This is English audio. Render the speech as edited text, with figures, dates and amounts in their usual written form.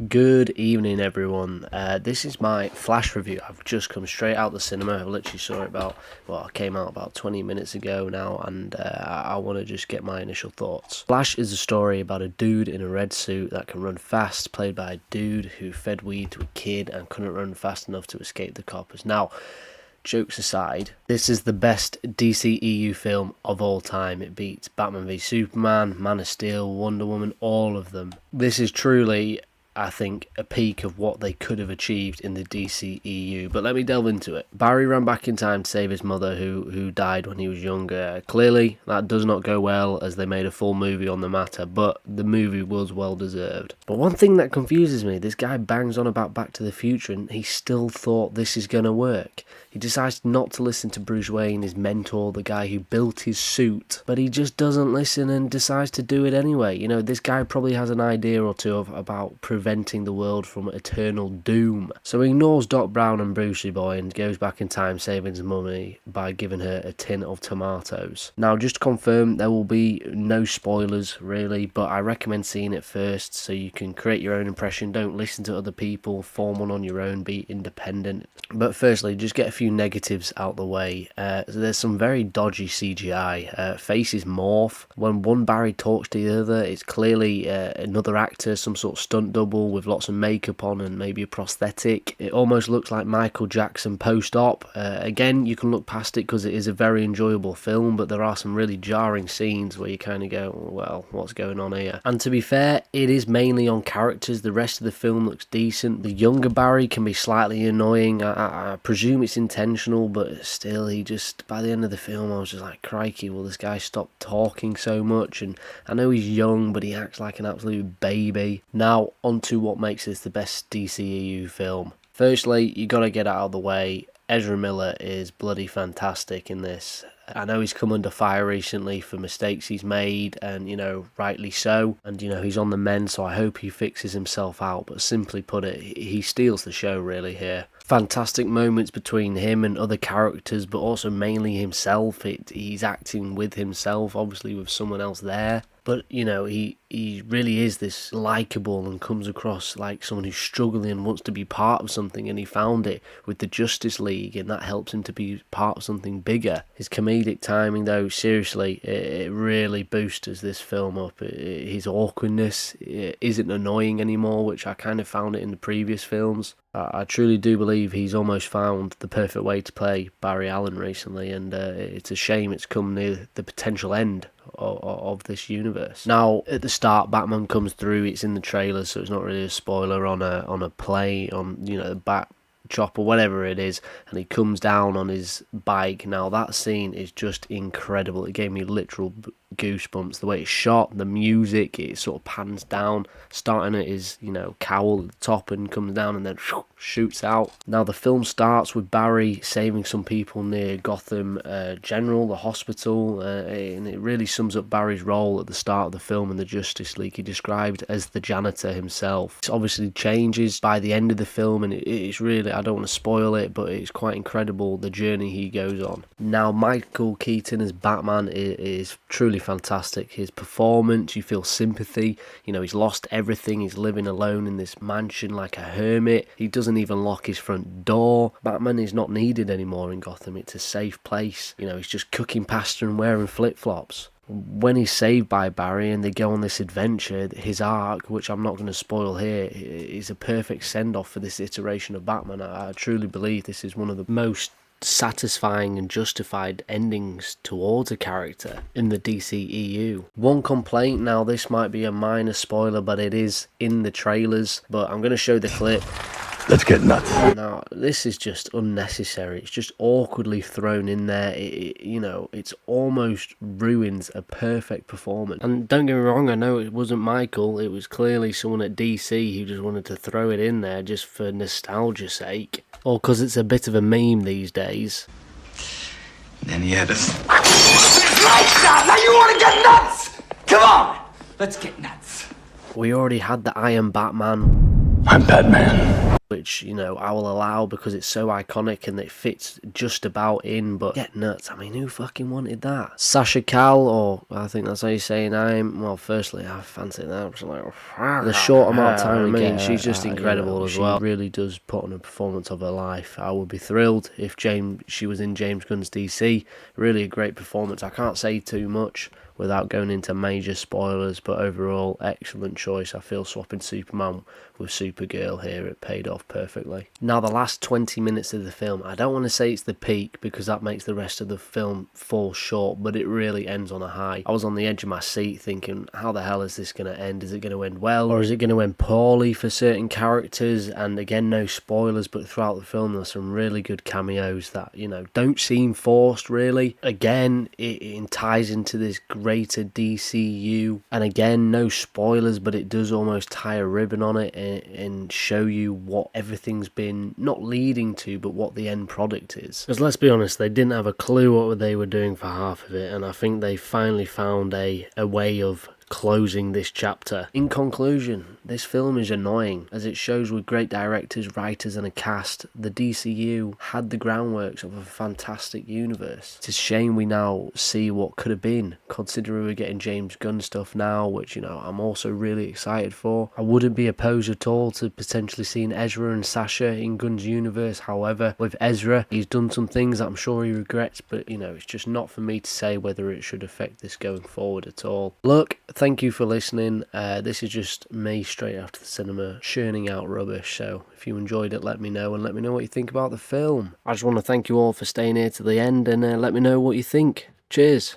Good evening, everyone. This is my Flash review. I've just come straight out the cinema. I literally saw it I came out about 20 minutes ago now, and I want to just get my initial thoughts. Flash is a story about a dude in a red suit that can run fast, played by a dude who fed weed to a kid and couldn't run fast enough to escape the coppers. Now, jokes aside, this is the best DCEU film of all time. It beats Batman v Superman, Man of Steel, Wonder Woman, all of them. This is truly, I think, a peak of what they could have achieved in the DCEU. But let me delve into it. Barry ran back in time to save his mother, who died when he was younger. Clearly, that does not go well, as they made a full movie on the matter, but the movie was well deserved. But one thing that confuses me, this guy bangs on about Back to the Future, and he still thought this is going to work. He decides not to listen to Bruce Wayne, his mentor, the guy who built his suit, but he just doesn't listen and decides to do it anyway. You know, this guy probably has an idea or two about preventing the world from eternal doom. So he ignores Doc Brown and Brucey Boy and goes back in time, saving his mummy by giving her a tin of tomatoes. Now, just to confirm, there will be no spoilers really, but I recommend seeing it first so you can create your own impression. Don't listen to other people, form one on your own, be independent. But firstly, just get a few negatives out the way. There's some very dodgy CGI. Faces morph. When one Barry talks to the other, it's clearly another actor, some sort of stunt double with lots of makeup on and maybe a prosthetic. It almost looks like Michael Jackson post-op. Again, you can look past it because it is a very enjoyable film, but there are some really jarring scenes where you kind of go, well, what's going on here? And to be fair, it is mainly on characters. The rest of the film looks decent. The younger Barry can be slightly annoying. I presume it's intentional, but still, he just, by the end of the film, I was just like, crikey, will this guy stop talking so much? And I know he's young, but he acts like an absolute baby. Now, on to what makes this the best DCEU film. Firstly, you got to get out of the way. Ezra Miller is bloody fantastic in this. I know he's come under fire recently for mistakes he's made, and, you know, rightly so. And, you know, he's on the mend, so I hope he fixes himself out. But simply put it, he steals the show really here. Fantastic moments between him and other characters, but also mainly himself. He's acting with himself, obviously with someone else there. But, you know, he really is this likeable and comes across like someone who's struggling and wants to be part of something, and he found it with the Justice League, and that helps him to be part of something bigger. His comedic timing, though, seriously, it really boosts this film up. His awkwardness isn't annoying anymore, which I kind of found it in the previous films. I truly do believe he's almost found the perfect way to play Barry Allen recently, and it's a shame it's come near the potential end of this universe. Now, at the start, Batman comes through. It's in the trailers, so it's not really a spoiler on a play on, you know, the Bat chopper, whatever it is, and he comes down on his bike. Now, that scene is just incredible. It gave me literal goosebumps. The way it's shot, the music, it sort of pans down, starting at his, you know, cowl at the top and comes down and then shoots out. Now, the film starts with Barry saving some people near Gotham General, the hospital, and it really sums up Barry's role at the start of the film in the Justice League. He described as the janitor himself. It obviously changes by the end of the film, and it's really, I don't want to spoil it, but it's quite incredible the journey he goes on. Now, Michael Keaton as Batman is truly fantastic. His performance, you feel sympathy. You know, he's lost everything. He's living alone in this mansion like a hermit. He doesn't even lock his front door. Batman is not needed anymore in Gotham. It's a safe place. You know, he's just cooking pasta and wearing flip-flops. When he's saved by Barry and they go on this adventure, his arc, which I'm not going to spoil here, is a perfect send-off for this iteration of Batman. I truly believe this is one of the most satisfying and justified endings towards a character in the DCEU. One complaint, now this might be a minor spoiler, but it is in the trailers, but I'm going to show the clip. Let's get nuts. Now, this is just unnecessary. It's just awkwardly thrown in there. You know, it's almost ruins a perfect performance. And don't get me wrong, I know it wasn't Michael. It was clearly someone at DC who just wanted to throw it in there just for nostalgia's sake. Or because it's a bit of a meme these days. And then he had us. Lights out! Now you want to get nuts? Come on! Let's get nuts. We already had the I Am Batman. I'm Batman. Which, you know, I will allow because it's so iconic and it fits just about in, but get nuts. I mean, who fucking wanted that? Sasha Cal, or I think that's how you say her name. Well, firstly, I fancy that. The short amount of time remaining, she's just incredible as well. She really does put on a performance of her life. I would be thrilled if she was in James Gunn's DC. Really a great performance. I can't say too much without going into major spoilers, but overall, excellent choice. I feel swapping Superman with Supergirl here, it paid off perfectly. Now, the last 20 minutes of the film, I don't want to say it's the peak because that makes the rest of the film fall short, but it really ends on a high. I was on the edge of my seat thinking, how the hell is this going to end? Is it going to end well, or is it going to end poorly for certain characters? And again, no spoilers, but throughout the film, there's some really good cameos that, you know, don't seem forced, really. Again, it ties into this greater DCEU, and again, no spoilers, but it does almost tie a ribbon on it and show you what everything's been not leading to, but what the end product is. Because let's be honest, they didn't have a clue what they were doing for half of it, and I think they finally found a way of closing this chapter. In conclusion, this film is annoying, as it shows with great directors, writers and a cast, the DCU had the groundworks of a fantastic universe. It's a shame we now see what could have been, considering we're getting James Gunn stuff now, which, you know, I'm also really excited for. I wouldn't be opposed at all to potentially seeing Ezra and Sasha in Gunn's universe. However, with Ezra, he's done some things that I'm sure he regrets, but, you know, it's just not for me to say whether it should affect this going forward at all. Look, thank you for listening. This is just me straight after the cinema churning out rubbish, so if you enjoyed it, let me know, and let me know what you think about the film. I just want to thank you all for staying here to the end, and let me know what you think. Cheers.